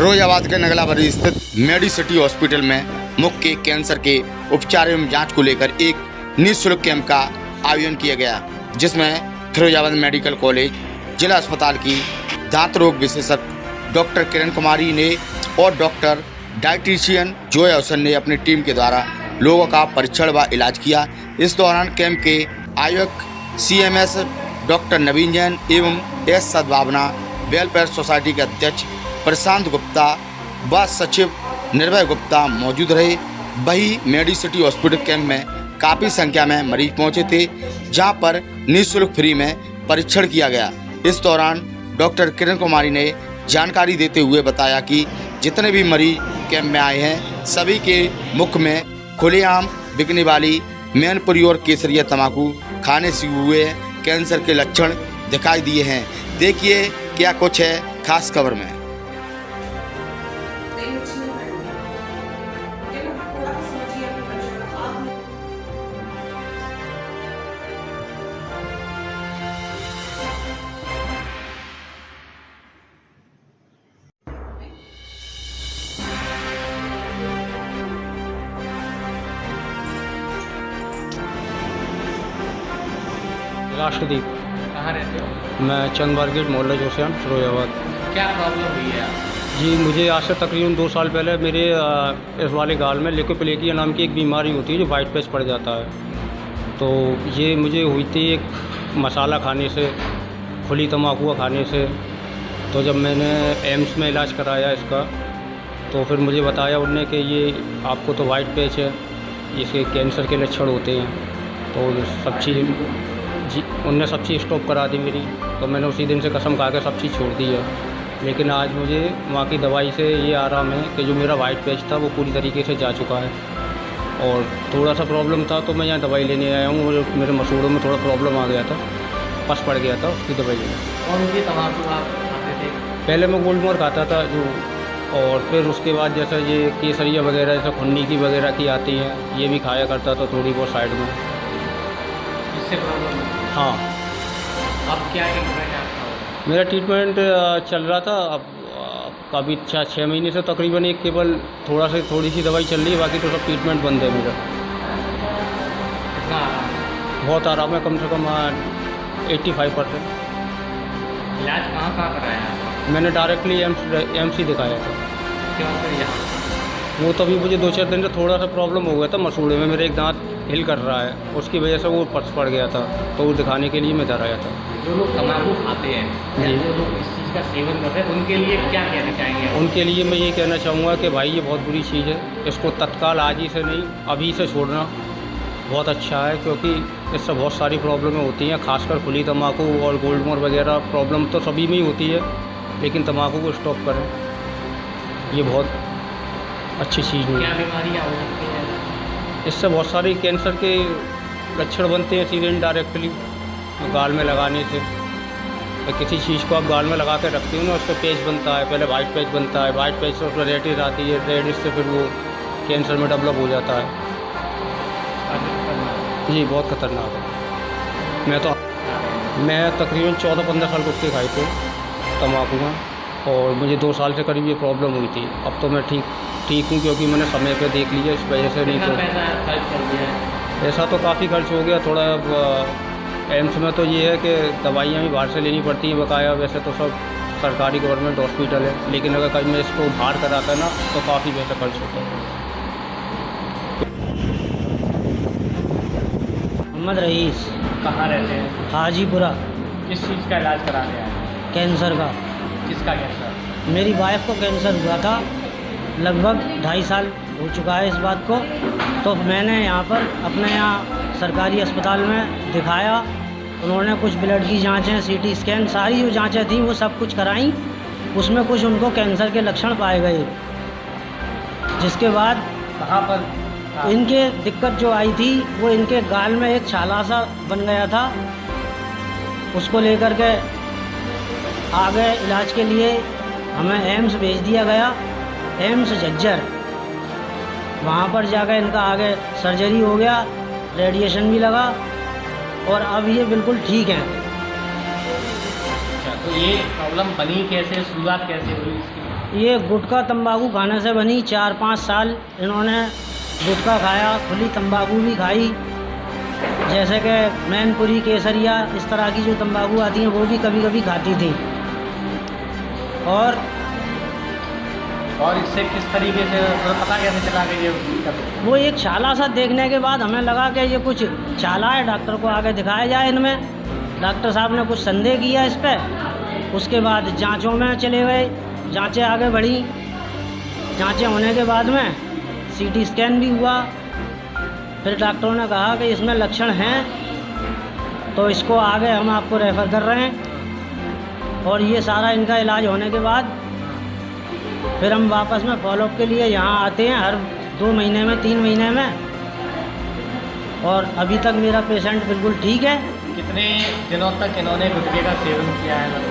फिरोजाबाद के नगलाबरी स्थित मेडिसिटी हॉस्पिटल में मुख्य कैंसर के उपचार एवं जांच को लेकर एक निःशुल्क कैंप का आयोजन किया गया, जिसमें फिरोजाबाद मेडिकल कॉलेज जिला अस्पताल की दांत रोग विशेषज्ञ डॉक्टर किरण कुमारी ने और डॉक्टर डायटीशियन जोय अवसर ने अपनी टीम के द्वारा लोगों का परीक्षण व इलाज किया। इस दौरान कैंप के आयोजक CMS डॉक्टर नवीन जैन एवं S सद्भावना वेलफेयर सोसाइटी के अध्यक्ष प्रशांत गुप्ता व सचिव निर्भय गुप्ता मौजूद रहे। वही मेडिसिटी हॉस्पिटल कैंप में काफ़ी संख्या में मरीज पहुंचे थे, जहां पर निःशुल्क फ्री में परीक्षण किया गया। इस दौरान डॉक्टर किरण कुमारी ने जानकारी देते हुए बताया कि जितने भी मरीज कैंप में आए हैं, सभी के मुख में खुलेआम बिकने वाली मैनपुरी और केसरिया तंबाकू खाने से हुए कैंसर के लक्षण दिखाई दिए हैं। देखिए क्या कुछ है खास खबर में। राष्ट्रदीप। कहाँ रहते हो? मैं चंद मार्केट मोहल्ला जोशियान फिरोजाबाद। क्या प्रॉब्लम हुई है? जी, मुझे आज से तकरीबन 2 साल पहले मेरे इस वाले गाल में लेकोप्लेकिया नाम की एक बीमारी होती है जो वाइट पैच पड़ जाता है। तो ये मुझे हुई थी एक मसाला खाने से, खुली तम्बाकू खाने से। तो जब मैंने एम्स में इलाज कराया इसका, तो फिर मुझे बताया उनने कि ये आपको तो वाइट पैच है, इसके कैंसर के लक्षण होते हैं। तो सब चीज़ जी उनने सब चीज़ स्टॉप करा दी मेरी। तो मैंने उसी दिन से कसम खा के सब चीज़ छोड़ दी है। लेकिन आज मुझे वहाँ की दवाई से ये आराम है कि जो मेरा वाइट पैच था वो पूरी तरीके से जा चुका है। और थोड़ा सा प्रॉब्लम था तो मैं यहाँ दवाई लेने आया हूँ। मेरे मसूड़ों में थोड़ा प्रॉब्लम आ गया था, पस पड़ गया था, उसकी दवाई लेने। कौन सी तम्बाकू आप खाते थे? पहले मैं गोल्डमोर खाता था जो, और फिर उसके बाद जैसा ये केसरिया वगैरह जैसे खुन्नी की वगैरह की आती हैं, ये भी खाया करता था थोड़ी बहुत साइड में। इससे प्रॉब्लम? हाँ। अब क्या ट्रीटमेंट है आपका? मेरा ट्रीटमेंट चल रहा था। अब अभी 6 महीने से तकरीबन एक केवल थोड़ी सी दवाई चल रही है, बाकी तो सब ट्रीटमेंट बंद है मेरा। कितना आराम? बहुत आराम है, कम से कम 85%। इलाज कहाँ कराया? मैंने डायरेक्टली एम्स ही दिखाया था। क्यों फिर यहाँ? वो तभी मुझे 2-4 दिन से थोड़ा सा प्रॉब्लम हो गया था मसूड़े में, मेरे एक दांत हिल कर रहा है, उसकी वजह से वो पस पड़ गया था। तो वो दिखाने के लिए मैं इधर आया था। जो लोग तम्बाकू खाते हैं या जो लोग इस चीज़ का सेवन करते हैं, उनके लिए क्या कहना चाहेंगे? उनके लिए मैं ये कहना चाहूँगा कि भाई ये बहुत बुरी चीज़ है, इसको तत्काल आज ही से नहीं अभी से छोड़ना बहुत अच्छा है, क्योंकि इससे बहुत सारी प्रॉब्लमें होती हैं। खासकर खुली तम्बाकू और गोल्डमोर वगैरह प्रॉब्लम तो सभी में ही होती है, लेकिन तम्बाकू को स्टॉप करें, ये बहुत अच्छी चीज़ नहीं है। क्या बीमारियाँ हो सकती हैं? इससे बहुत सारी कैंसर के लक्षण बनते हैं सीधे इनडायरेक्टली गाल में लगाने से। तो किसी चीज़ को आप गाल में लगा कर रखते हो ना, उससे पेच बनता है, पहले वाइट पेच बनता है, वाइट पेच से उसमें रेडिस आती है, रेडिस से फिर वो कैंसर में डेवलप हो जाता है। जी बहुत ख़तरनाक है। मैं तकरीबन 14-15 साल गुटखे खाए थे तम्बाकू में, और मुझे 2 साल से करीब ये प्रॉब्लम हुई थी। अब तो मैं ठीक हूँ, क्योंकि मैंने समय पे देख लिया, इस वजह से नहीं तो पैसा खर्च कर दिया है? ऐसा तो काफ़ी खर्च हो गया थोड़ा। एम्स में तो ये है कि दवाइयाँ भी बाहर से लेनी पड़ती हैं बकाया। वैसे तो सब सरकारी गवर्नमेंट हॉस्पिटल है, लेकिन अगर कहीं मैं इसको बाहर कराता है ना तो काफ़ी पैसा खर्च होता है। मोहम्मद रईस। कहाँ रहते हैं? हाजीपुरा। किस चीज़ का इलाज कराने आए हैं? कैंसर का। किसका कैंसर? मेरी वाइफ को कैंसर हुआ था, लगभग 2.5 साल हो चुका है इस बात को। तो मैंने यहाँ पर अपने यहाँ सरकारी अस्पताल में दिखाया। उन्होंने कुछ ब्लड की जांचें, CT स्कैन, सारी जो जांचें थी वो सब कुछ कराई। उसमें कुछ उनको कैंसर के लक्षण पाए गए, जिसके बाद कहाँ पर इनके दिक्कत जो आई थी वो इनके गाल में एक छाला सा बन गया था। उसको लेकर के आगे इलाज के लिए हमें एम्स भेज दिया गया, एम्स झज्जर। वहाँ पर जाकर इनका आगे सर्जरी हो गया, रेडिएशन भी लगा, और अब ये बिल्कुल ठीक हैं। अच्छा, तो ये प्रॉब्लम बनी कैसे, शुरुआत कैसे हुई इसकी? ये गुटखा तंबाकू खाने से बनी। 4-5 साल इन्होंने गुटखा खाया, खुली तंबाकू भी खाई, जैसे कि मैनपुरी, केसरिया, इस तरह की जो तंबाकू आती हैं वो भी कभी कभी खाती थी। और इससे किस तरीके से पता कैसे चला कि ये वो एक छाला सा देखने के बाद हमें लगा कि ये कुछ छाला है, डॉक्टर को आगे दिखाया जाए इनमें। डॉक्टर साहब ने कुछ संदेह किया इस पर। उसके बाद जांचों में चले गए, जांचें आगे बढ़ी। जांचें होने के बाद में सीटी स्कैन भी हुआ। फिर डॉक्टरों ने कहा कि इसमें लक्षण हैं, तो इसको आगे हम आपको रेफ़र कर रहे हैं। और ये सारा इनका इलाज होने के बाद फिर हम वापस में फॉलोअप के लिए यहाँ आते हैं हर 2 महीने में, 3 महीने में। और अभी तक मेरा पेशेंट बिल्कुल ठीक है। कितने दिनों तक इन्होंने गुटखे का सेवन किया है?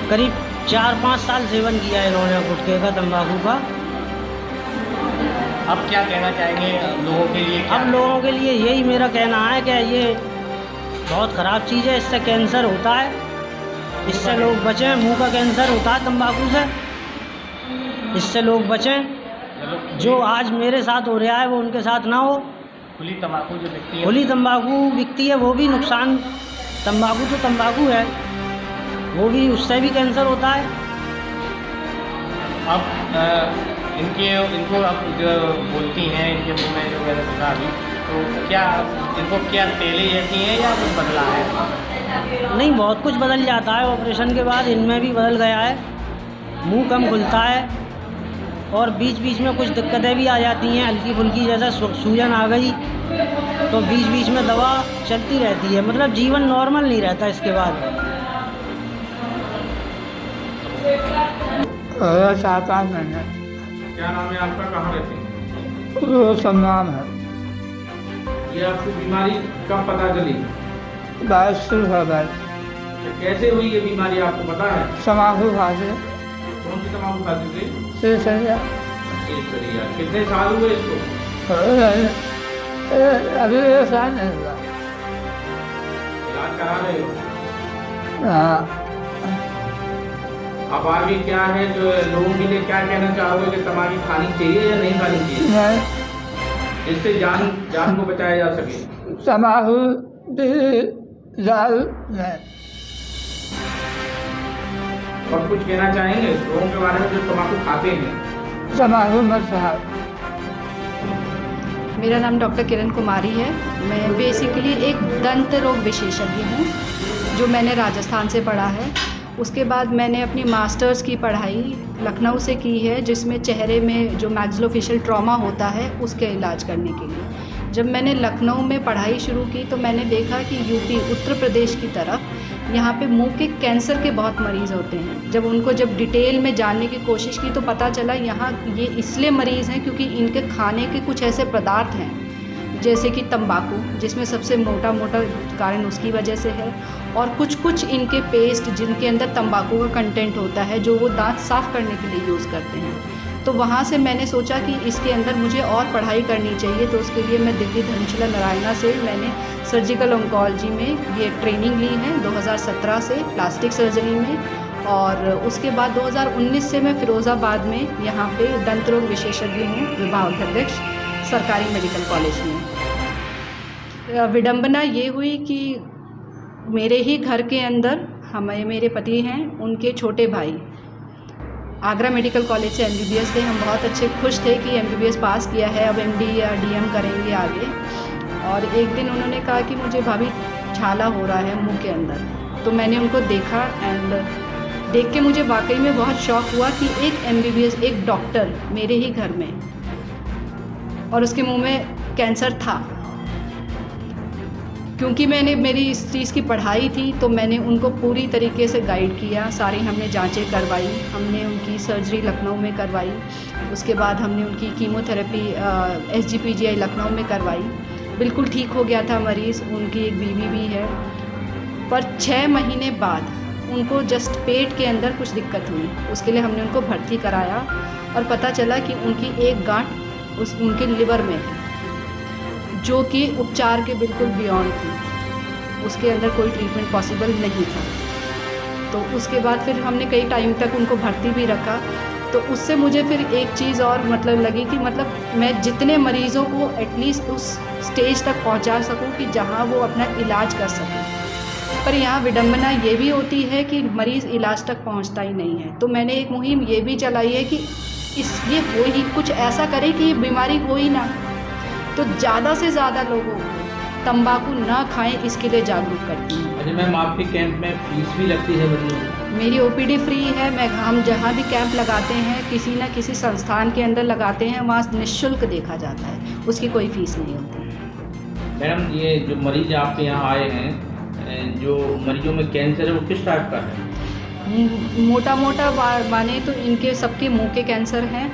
करीब 4-5 साल सेवन किया है इन्होंने गुटखे का, तंबाकू का। अब क्या कहना चाहेंगे लोगों के लिए? अब लोगों के लिए यही मेरा कहना है कि ये बहुत ख़राब चीज़ है, इससे कैंसर होता है, इससे लोग बचें। मुंह का कैंसर होता है तंबाकू से, इससे लोग बचें। जो आज मेरे साथ हो रहा है वो उनके साथ ना हो। खुली तंबाकू जो बिकती है, खुली तंबाकू बिकती है, वो भी नुकसान। तंबाकू तो तंबाकू है, वो भी, उससे भी कैंसर होता है। अब इनको आप जो बोलती हैं, इनके मुँह में जो मैंने सुना अभी, तो क्या इनको क्या तेलें जैसी हैं या कुछ बदला है? नहीं, बहुत कुछ बदल जाता है ऑपरेशन के बाद, इनमें भी बदल गया है। मुंह कम खुलता है और बीच बीच में कुछ दिक्कतें भी आ जाती हैं हल्की फुल्की, जैसे सूजन आ गई तो बीच बीच में दवा चलती रहती है। मतलब जीवन नॉर्मल नहीं रहता इसके बाद। चाहता मैंने। क्या नाम है आपका, कहाँ रहते हैं? वो सब नाम है। ये आपको बीमारी कब पता चली? 22 है भाई। तो कैसे हुई ये बीमारी आपको पता है? तम्बाकू खाते। कौन सी तम्बाकू खाते थे? केसरिया। कितने साल हुए इसको? अभी 1 साल नहीं हुआ। इलाज करा रहे हो? हाँ। अब आगे क्या है जो लोगों के लिए क्या कहना चाहोगे कि तम्बाकू खानी चाहिए या नहीं खानी चाहिए, नहीं, इससे जान को बचाया जा सके? तम्बाकू दारू नहीं। और कुछ कहना चाहेंगे लोगों के बारे में जो तम्बाकू खाते हैं? तम्बाकू मत खाओ। मेरा नाम डॉक्टर किरण कुमारी है। मैं बेसिकली एक दंत रोग विशेषज्ञ हूँ, जो मैंने राजस्थान से पढ़ा है। उसके बाद मैंने अपनी मास्टर्स की पढ़ाई लखनऊ से की है, जिसमें चेहरे में जो मैक्सिलोफेशियल ट्रॉमा होता है उसके इलाज करने के लिए। जब मैंने लखनऊ में पढ़ाई शुरू की तो मैंने देखा कि यूपी, उत्तर प्रदेश की तरफ यहाँ पे मुंह के कैंसर के बहुत मरीज़ होते हैं। जब डिटेल में जानने की कोशिश की तो पता चला यहाँ ये इसलिए मरीज़ हैं क्योंकि इनके खाने के कुछ ऐसे पदार्थ हैं, जैसे कि तंबाकू, जिसमें सबसे मोटा कारण उसकी वजह से है, और कुछ इनके पेस्ट जिनके अंदर तंबाकू का कंटेंट होता है, जो वो दांत साफ़ करने के लिए यूज़ करते हैं। तो वहाँ से मैंने सोचा कि इसके अंदर मुझे और पढ़ाई करनी चाहिए। तो उसके लिए मैं दिल्ली धर्मशाला नारायणा से मैंने सर्जिकल ऑन्कोलॉजी में ये ट्रेनिंग ली है 2017 से, प्लास्टिक सर्जरी में। और उसके बाद 2019 से मैं फ़िरोज़ाबाद में यहाँ पे दंत रोग विशेषज्ञ हूँ, विभागाध्यक्ष सरकारी मेडिकल कॉलेज में। विडंबना ये हुई कि मेरे ही घर के अंदर मेरे पति हैं, उनके छोटे भाई आगरा मेडिकल कॉलेज से MBBS थे। हम बहुत अच्छे खुश थे कि MBBS पास किया है, अब MD या DM करेंगे आगे। और एक दिन उन्होंने कहा कि मुझे भाभी छाला हो रहा है मुंह के अंदर। तो मैंने उनको देखा एंड देख के मुझे वाकई में बहुत शौक़ हुआ कि एक MBBS, एक डॉक्टर मेरे ही घर में, और उसके मुंह में कैंसर था। क्योंकि मेरी इस चीज़ की पढ़ाई थी तो मैंने उनको पूरी तरीके से गाइड किया। सारी हमने जांचें करवाई, हमने उनकी सर्जरी लखनऊ में करवाई, उसके बाद हमने उनकी कीमोथेरेपी SGPGI लखनऊ में करवाई। बिल्कुल ठीक हो गया था मरीज़, उनकी एक बीवी भी है। पर 6 महीने बाद उनको जस्ट पेट के अंदर कुछ दिक्कत हुई, उसके लिए हमने उनको भर्ती कराया और पता चला कि उनकी एक गांठ उनके लिवर में है, जो कि उपचार के बिल्कुल बियॉन्ड थी। उसके अंदर कोई ट्रीटमेंट पॉसिबल नहीं था। तो उसके बाद फिर हमने कई टाइम तक उनको भर्ती भी रखा तो उससे मुझे फिर एक चीज़ और मतलब लगी कि मतलब मैं जितने मरीज़ों को एटलीस्ट उस स्टेज तक पहुंचा सकूं कि जहां वो अपना इलाज कर सकें। पर यहाँ विडंबना ये भी होती है कि मरीज़ इलाज तक पहुंचता ही नहीं है। तो मैंने एक मुहिम ये भी चलाई है कि ये हो ही कुछ ऐसा करे कि ये बीमारी हो ही ना। तो ज़्यादा से ज़्यादा लोगों को तंबाकू ना खाएं, इसके लिए जागरूक करती हूँ। अच्छा मैम, आपके कैंप में फीस भी लगती है मरीजों को? मेरी ओपीडी फ्री है। हम जहाँ भी कैंप लगाते हैं किसी न किसी संस्थान के अंदर लगाते हैं, वहाँ निःशुल्क देखा जाता है, उसकी कोई फ़ीस नहीं होती। मैडम, ये जो मरीज आपके यहाँ आए हैं, जो मरीजों में कैंसर है वो किस टाइप का है? मोटा माने तो इनके सबके मुंह के कैंसर हैं।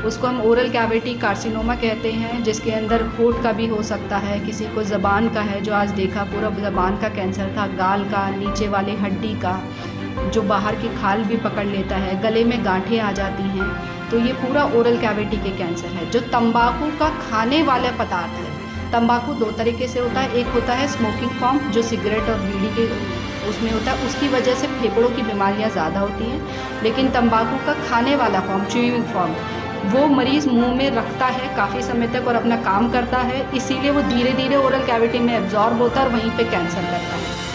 उसको हम ओरल कैविटी कार्सिनोमा कहते हैं, जिसके अंदर होंठ का भी हो सकता है, किसी को ज़बान का है, जो आज देखा पूरा ज़बान का कैंसर था, गाल का, नीचे वाले हड्डी का, जो बाहर की खाल भी पकड़ लेता है, गले में गांठें आ जाती हैं। तो ये पूरा ओरल कैविटी के कैंसर है। जो तंबाकू का खाने वाला पदार्थ है, तंबाकू दो तरीके से होता है। एक होता है स्मोकिंग फॉर्म, जो सिगरेट और बीड़ी के उसमें होता है, उसकी वजह से फेफड़ों की बीमारियां ज़्यादा होती हैं। लेकिन तंबाकू का खाने वाला फॉर्म, च्यूइंग फॉर्म, वो मरीज़ मुंह में रखता है काफ़ी समय तक और अपना काम करता है, इसीलिए वो धीरे धीरे ओरल कैविटी में एब्जॉर्ब होता है और वहीं पे कैंसर करता है।